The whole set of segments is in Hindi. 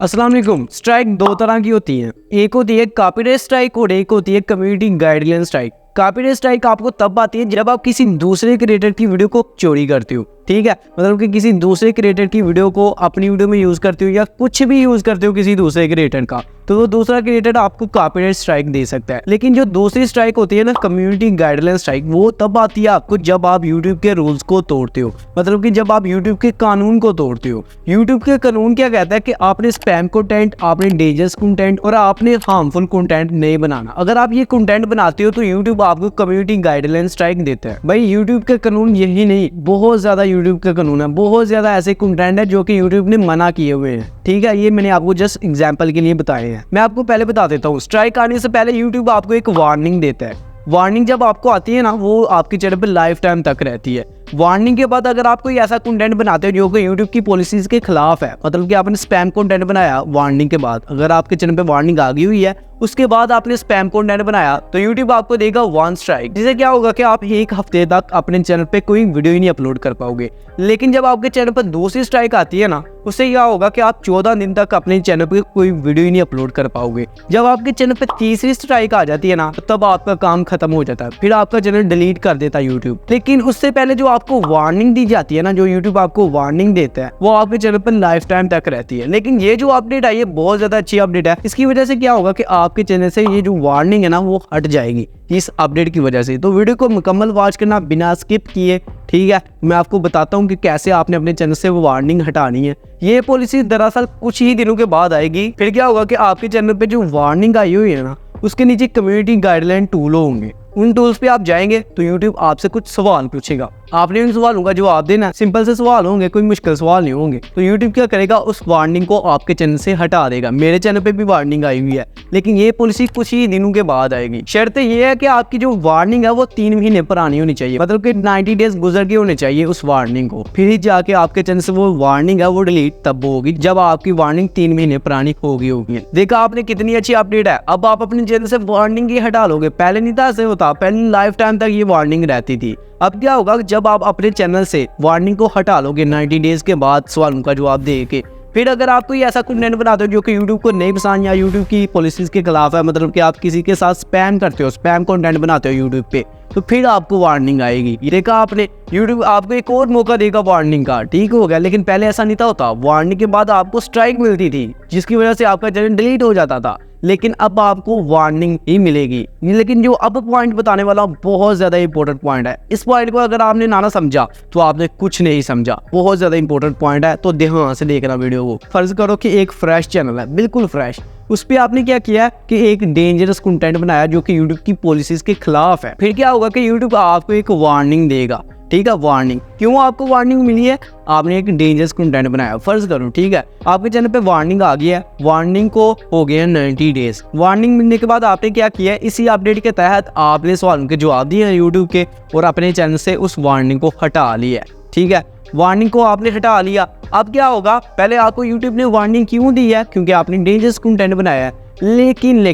अस्सलाम वालेकुम। स्ट्राइक दो तरह की होती है, एक होती है कॉपीराइट स्ट्राइक और एक होती है community guideline strike. Copyright strike आपको तब आती है जब आप किसी दूसरे क्रिएटर की वीडियो को चोरी करते हो, ठीक है। मतलब कि किसी दूसरे क्रिएटर की वीडियो को अपनी वीडियो में यूज करते हो या कुछ भी यूज करते हो किसी दूसरे क्रिएटर का, तो वो दूसरा क्रिएटर आपको कॉपीराइट स्ट्राइक दे सकता है। लेकिन जो दूसरी स्ट्राइक होती है ना, कम्युनिटी गाइडलाइन स्ट्राइक, वो तब आती है आपको जब आप यूट्यूब के रूल्स को तोड़ते हो। मतलब कि जब आप यूट्यूब के कानून को तोड़ते हो। यूट्यूब के कानून क्या कहता है कि आपने स्पैम कंटेंट, आपने डेंजरस कंटेंट और आपने हार्मफुल कंटेंट नहीं बनाना। अगर आप ये कंटेंट बनाते हो तो यूट्यूब आपको कम्युनिटी गाइडलाइन स्ट्राइक देता है। भाई यूट्यूब के कानून यही नहीं, बहुत ज्यादा यूट्यूब का कानून है, बहुत ज्यादा ऐसे कंटेंट है जो कि यूट्यूब ने मना किए हुए हैं, ठीक है। ये मैंने आपको जस्ट एग्जांपल के लिए बताए हैं। मैं आपको पहले बता देता हूँ, स्ट्राइक आने से पहले यूट्यूब आपको एक वार्निंग देता है। वार्निंग जब आपको आती है ना, वो आपके चैनल पे लाइफ टाइम तक रहती है। वार्निंग के बाद अगर आप कोई ऐसा कंटेंट बनाते हो जो कि यूट्यूब की पॉलिसीज के खिलाफ है, मतलब कि आपने स्पैम कंटेंट बनाया, वार्निंग के बाद अगर आपके चैनल पे वार्निंग आ गई हुई है, उसके बाद आपने स्पैम कंटेंट बनाया, तो यूट्यूब आपको देगा 1 स्ट्राइक। जिससे क्या होगा कि आप एक हफ्ते तक अपने चैनल पे कोई वीडियो ही नहीं अपलोड कर पाओगे। लेकिन जब आपके चैनल पर दूसरी स्ट्राइक आती है ना, उससे क्या होगा कि आप 14 दिन तक अपने चैनल पे कोई वीडियो ही नहीं अपलोड कर पाओगे। जब आपके चैनल पे तीसरी स्ट्राइक आ जाती है ना, तब आपका काम खत्म हो जाता है, फिर आपका चैनल डिलीट कर देता है यूट्यूब। लेकिन उससे पहले जो आपको वार्निंग दी जाती है ना, जो यूट्यूब आपको वार्निंग देता है, वो आपके चैनल पर लाइफ टाइम तक रहती है। लेकिन ये जो अपडेट आई है, बहुत ज्यादा अच्छी अपडेट है। इसकी वजह से क्या होगा कि आपके चैनल से ये जो वार्निंग है ना, वो हट जाएगी इस अपडेट की वजह से। तो वीडियो को मुकम्मल वॉच करना बिना स्किप किए, ठीक है। मैं आपको बताता हूँ कि कैसे आपने अपने चैनल से वो वार्निंग हटानी है। ये पॉलिसी दरअसल कुछ ही दिनों के बाद आएगी। फिर क्या होगा कि आपके चैनल पे जो वार्निंग आई हुई है ना, उसके नीचे कम्युनिटी गाइडलाइन टूल होंगे। उन टूल्स पे आप जाएंगे तो यूट्यूब आपसे कुछ सवाल पूछेगा, आपने उन सवालों का जवाब देना। सिंपल से सवाल होंगे, कोई मुश्किल सवाल नहीं होंगे। तो यूट्यूब क्या करेगा, उस वार्निंग को आपके चैनल से हटा देगा। मेरे चैनल पे भी वार्निंग आई हुई है, लेकिन ये पॉलिसी कुछ ही दिनों के बाद आएगी। शर्त ये है कि आपकी जो वार्निंग है वो 3 महीने पुरानी होनी चाहिए, मतलब कि 90 डेज गुजर के होने चाहिए उस वार्निंग को। फिर ही जाके आपके चैनल से वो वार्निंग है वो डिलीट तब होगी जब आपकी वार्निंग 3 महीने पुरानी होगी। देखा आपने कितनी अच्छी अपडेट है। अब आप अपने चैनल से वार्निंग ही हटा लोगे। पहले नहीं था ऐसे होता, पहले लाइफ टाइम तक ये वार्निंग रहती थी। अब क्या होगा, जब आप अपने चैनल से वार्निंग को हटा लोगे 90 डेज के बाद सवालों का जवाब दे के, फिर अगर आप कोई ऐसा कंटेंट बनाते हो जो कि यूट्यूब को नहीं पसंद या यूट्यूब की पॉलिसीज के खिलाफ है, मतलब कि आप किसी के साथ स्पैम करते हो, स्पैम कंटेंट बनाते हो यूट्यूब पे, तो फिर आपको वार्निंग आएगी। ये देखा आपने, यूट्यूब आपको एक और मौका देगा वार्निंग का, ठीक हो गया। लेकिन पहले ऐसा नहीं था होता, वार्निंग के बाद आपको स्ट्राइक मिलती थी, जिसकी वजह से आपका चैनल डिलीट हो जाता था। लेकिन अब आपको वार्निंग ही मिलेगी। लेकिन जो अब पॉइंट बताने वाला बहुत ज्यादा इंपॉर्टेंट पॉइंट है। इस पॉइंट को अगर आपने ना समझा तो आपने कुछ नहीं समझा। बहुत ज्यादा इंपॉर्टेंट पॉइंट है, तो ध्यान से देखना वीडियो को। फर्ज करो कि एक फ्रेश चैनल है, बिल्कुल फ्रेश, उस पे आपने क्या किया कि एक डेंजरस कंटेंट बनाया जो कि यूट्यूब की पॉलिसीज के खिलाफ है। फिर क्या होगा कि यूट्यूब आपको एक वार्निंग देगा, ठीक है। वार्निंग क्यों आपको वार्निंग मिली है, आपने एक डेंजरस कंटेंट बनाया। फर्ज करो, ठीक है, आपके चैनल पे वार्निंग आ गई है, वार्निंग को हो गए 90 डेज। वार्निंग मिलने के बाद आपने क्या किया, इसी अपडेट के तहत आपने सवालों के जवाब दिए हैं यूट्यूब के और अपने चैनल से उस वार्निंग को हटा लिया, ठीक है। वार्निंग को आपने हटा लिया। अब क्या होगा, पहले आपको यूट्यूब ने वार्निंग क्यों दी है, क्योंकि आपने डेंजरस कंटेंट बनाया है। लेकिन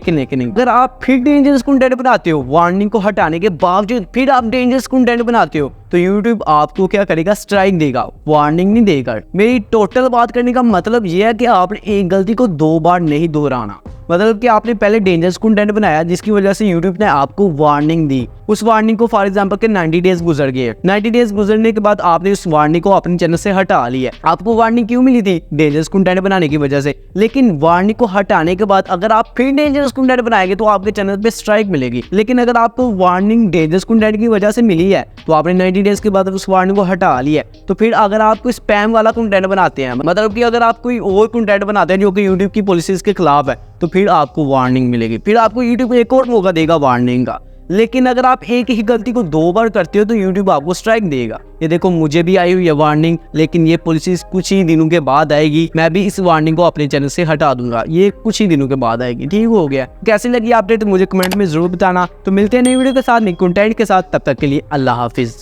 अगर आप फिर डेंजरस कंटेंट बनाते हो, वार्निंग को हटाने के बावजूद फिर आप डेंजरस कंटेंट बनाते हो, तो यूट्यूब आपको क्या करेगा, स्ट्राइक देगा, वार्निंग नहीं देगा। मेरी टोटल बात करने का मतलब यह है कि आपने एक गलती को 2 बार नहीं दोहराना। मतलब कि आपने पहले डेंजरस कंटेंट बनाया जिसकी वजह से यूट्यूब ने आपको वार्निंग दी। उस वार्निंग को फॉर एग्जांपल के 90 डेज गुजर गए, 90 डेज गुजरने के बाद आपने उस वार्निंग को अपने चैनल से हटा लिया। आपको वार्निंग क्यों मिली थी, डेंजरस कंटेंट बनाने की वजह से। लेकिन वार्निंग को हटाने के बाद अगर आप फिर डेंजरस कंटेंट बनाएंगे तो आपके चैनल पे स्ट्राइक मिलेगी। लेकिन अगर आपको वार्निंग डेंजरस कंटेंट की वजह से मिली है, तो आपने 90 डेज के बाद उस वार्निंग को हटा लिया। तो फिर अगर आप कोई स्पैम वाला कंटेंट बनाते हैं, मतलब कि अगर आप कोई और कंटेंट बनाते हैं जो कि यूट्यूब की पॉलिसीज के खिलाफ है, तो फिर आपको वार्निंग मिलेगी। फिर आपको यूट्यूब एक और मौका देगा वार्निंग का। लेकिन अगर आप एक ही गलती को 2 बार करते हो तो यूट्यूब आपको स्ट्राइक देगा। ये देखो, मुझे भी आई हुई है वार्निंग, लेकिन ये पॉलिसीज कुछ ही दिनों के बाद आएगी। मैं भी इस वार्निंग को अपने चैनल से हटा दूंगा, ये कुछ ही दिनों के बाद आएगी, ठीक हो गया। कैसी लगी अपडेट मुझे कमेंट में जरूर बताना। तो मिलते हैं नई वीडियो के साथ, नई कंटेंट के साथ, तब तक के लिए अल्लाह हाफिज।